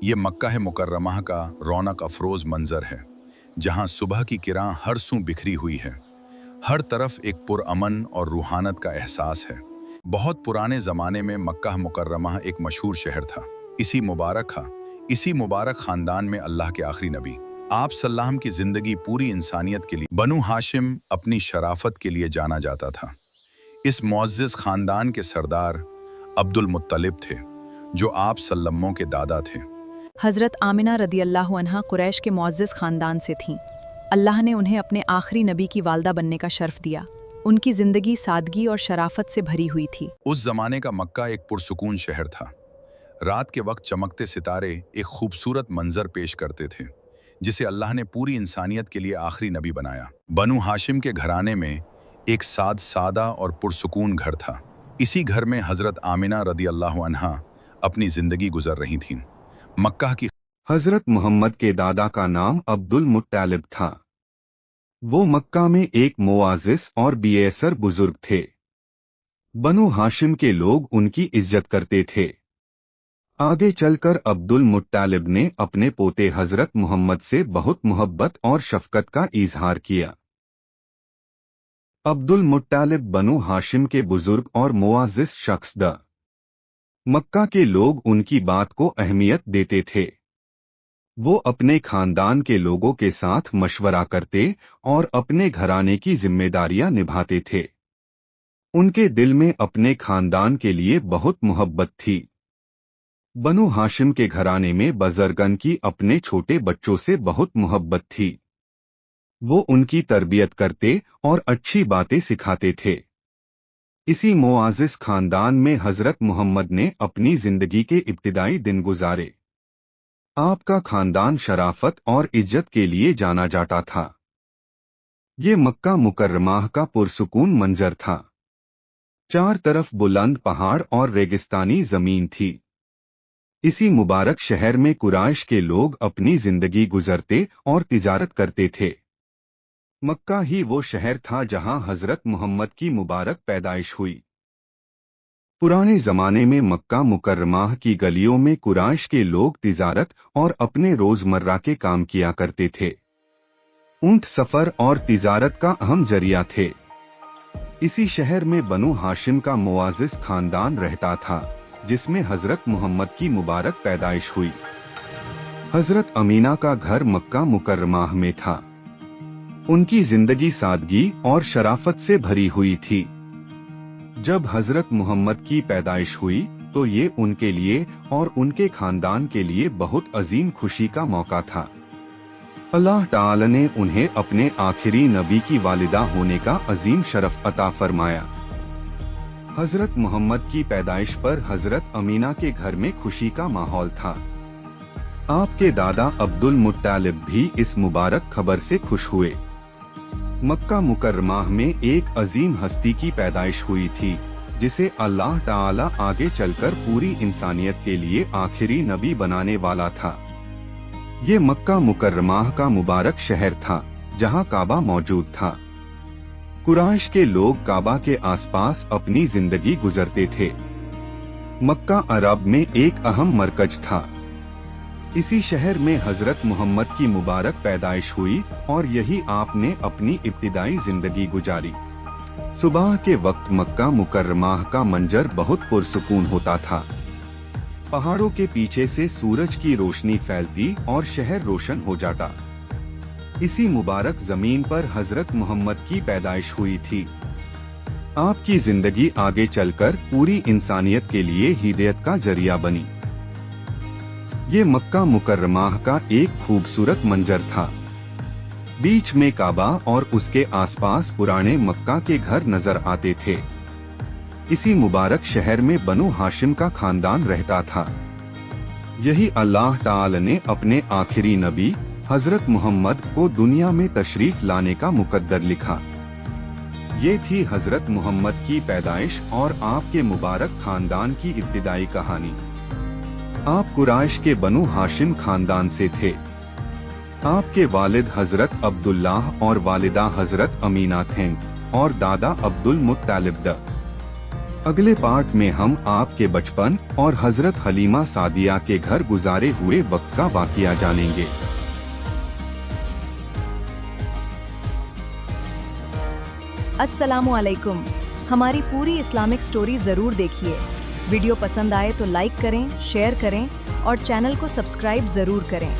ये मक्का मुकर्रमा का रौनक अफरोज मंजर है, जहां सुबह की किरण हर सू बिखरी हुई है। हर तरफ एक पुरअमन और रूहानत का एहसास है। बहुत पुराने ज़माने में मक्का मुकर्रमा एक मशहूर शहर था। इसी मुबारक ख़ानदान में अल्लाह के आखिरी नबी आप सल्लल्लाहु की ज़िंदगी पूरी इंसानियत के लिए बनु हाशिम अपनी शराफत के लिए जाना जाता था। इस मुअज़्ज़ज़ ख़ानदान के सरदार अब्दुल मुत्तलिब थे, जो आप सल्लल्लाहु के दादा थे। हज़रत आमिना रदियल्लाहु अन्हा कुरैश के मुअज़्ज़ज़ ख़ानदान से थीं। अल्लाह ने उन्हें अपने आखिरी नबी की वालदा बनने का शर्फ दिया। उनकी ज़िंदगी सादगी और शराफत से भरी हुई थी। उस ज़माने का मक्का एक पुरसुकून शहर था। रात के वक्त चमकते सितारे एक खूबसूरत मंजर पेश करते थे, जिसे अल्लाह ने पूरी इंसानियत के लिए आखिरी नबी बनाया। बनु हाशिम के घराने में एक सादा और पुरसुकून घर था। इसी घर में हज़रत आमिना रदियल्लाहु अन्हा अपनी ज़िंदगी गुजर रही थीं। मक्का की हज़रत मोहम्मद के दादा का नाम अब्दुल मुत्तालिब था। वो मक्का में एक मुआज़िज़ और बेअसर बुजुर्ग थे। बनु हाशिम के लोग उनकी इज्जत करते थे। आगे चलकर अब्दुल मुत्तालिब ने अपने पोते हज़रत मोहम्मद से बहुत मोहब्बत और शफ़क़त का इजहार किया। अब्दुल मुत्तालिब बनु हाशिम के बुजुर्ग और मुआज़िज़ शख्स द मक्का के लोग उनकी बात को अहमियत देते थे। वो अपने खानदान के लोगों के साथ मशवरा करते और अपने घराने की जिम्मेदारियां निभाते थे। उनके दिल में अपने खानदान के लिए बहुत मोहब्बत थी। बनु हाशिम के घराने में बज़र्गन की अपने छोटे बच्चों से बहुत मोहब्बत थी। वो उनकी तरबियत करते और अच्छी बातें सिखाते थे। इसी मुआज़िज़ खानदान में हज़रत मोहम्मद ने अपनी ज़िंदगी के इब्तिदाई दिन गुजारे। आपका खानदान शराफत और इज्जत के लिए जाना जाता था। ये मक्का मुकर्रमा का पुरसुकून मंजर था। चार तरफ बुलंद पहाड़ और रेगिस्तानी ज़मीन थी। इसी मुबारक शहर में कुरैश के लोग अपनी ज़िंदगी गुजरते और तिजारत करते थे। मक्का ही वो शहर था जहां हज़रत मोहम्मद की मुबारक पैदाइश हुई। पुराने ज़माने में मक्का मुकर्रमा की गलियों में कुरैश के लोग तिजारत और अपने रोज़मर्रा के काम किया करते थे। ऊंट सफ़र और तिजारत का अहम जरिया थे। इसी शहर में बनु हाशिम का मुआज़िज़ खानदान रहता था, जिसमें हज़रत मोहम्मद की मुबारक पैदाइश हुई। हज़रत अमीना का घर मक्का मुकर्रमा में था। उनकी जिंदगी सादगी और शराफत से भरी हुई थी। जब हज़रत मोहम्मद की पैदाइश हुई तो ये उनके लिए और उनके खानदान के लिए बहुत अजीम खुशी का मौका था। अल्लाह ताला ने उन्हें अपने आखिरी नबी की वालिदा होने का अजीम शरफ अता फरमाया। हज़रत मोहम्मद की पैदाइश पर हज़रत अमीना के घर में खुशी का माहौल था। आपके दादा अब्दुल मुत्तालिब भी इस मुबारक खबर से खुश हुए। मक्का मुकर्रमा में एक अजीम हस्ती की पैदाइश हुई थी, जिसे अल्लाह ताला आगे चलकर पूरी इंसानियत के लिए आखिरी नबी बनाने वाला था। ये मक्का मुकर्रमा का मुबारक शहर था, जहां काबा मौजूद था। कुरैश के लोग काबा के आसपास अपनी जिंदगी गुजरते थे। मक्का अरब में एक अहम मरकज था। इसी शहर में हज़रत मोहम्मद की मुबारक पैदाइश हुई और यही आपने अपनी इब्तिदाई जिंदगी गुजारी। सुबह के वक्त मक्का मुकर्रमा का मंजर बहुत पुरसुकून होता था। पहाड़ों के पीछे से सूरज की रोशनी फैलती और शहर रोशन हो जाता। इसी मुबारक जमीन पर हज़रत मोहम्मद की पैदाइश हुई थी। आपकी जिंदगी आगे चलकर पूरी इंसानियत के लिए हिदायत का जरिया बनी। ये मक्का मुकर्रमा का एक खूबसूरत मंजर था। बीच में काबा और उसके आसपास पुराने मक्का के घर नजर आते थे। इसी मुबारक शहर में बनु हाशिम का खानदान रहता था। यही अल्लाह ताला ने अपने आखिरी नबी हज़रत मोहम्मद को दुनिया में तशरीफ लाने का मुकद्दर लिखा। ये थी हज़रत मोहम्मद की पैदाइश और आपके मुबारक खानदान की इब्तिदाई कहानी। आप कुरैश के बनु हाशिम खानदान से थे। आपके वालिद हज़रत अब्दुल्लाह और वालिदा हज़रत अमीना थे और दादा अब्दुल मुत्तालिब द अगले पार्ट में हम आपके बचपन और हजरत हलीमा सादिया के घर गुजारे हुए वक्त का वाकया जानेंगे। अस्सलामुअलैकुम। हमारी पूरी इस्लामिक स्टोरी ज़रूर देखिए। वीडियो पसंद आए तो लाइक करें, शेयर करें और चैनल को सब्सक्राइब ज़रूर करें।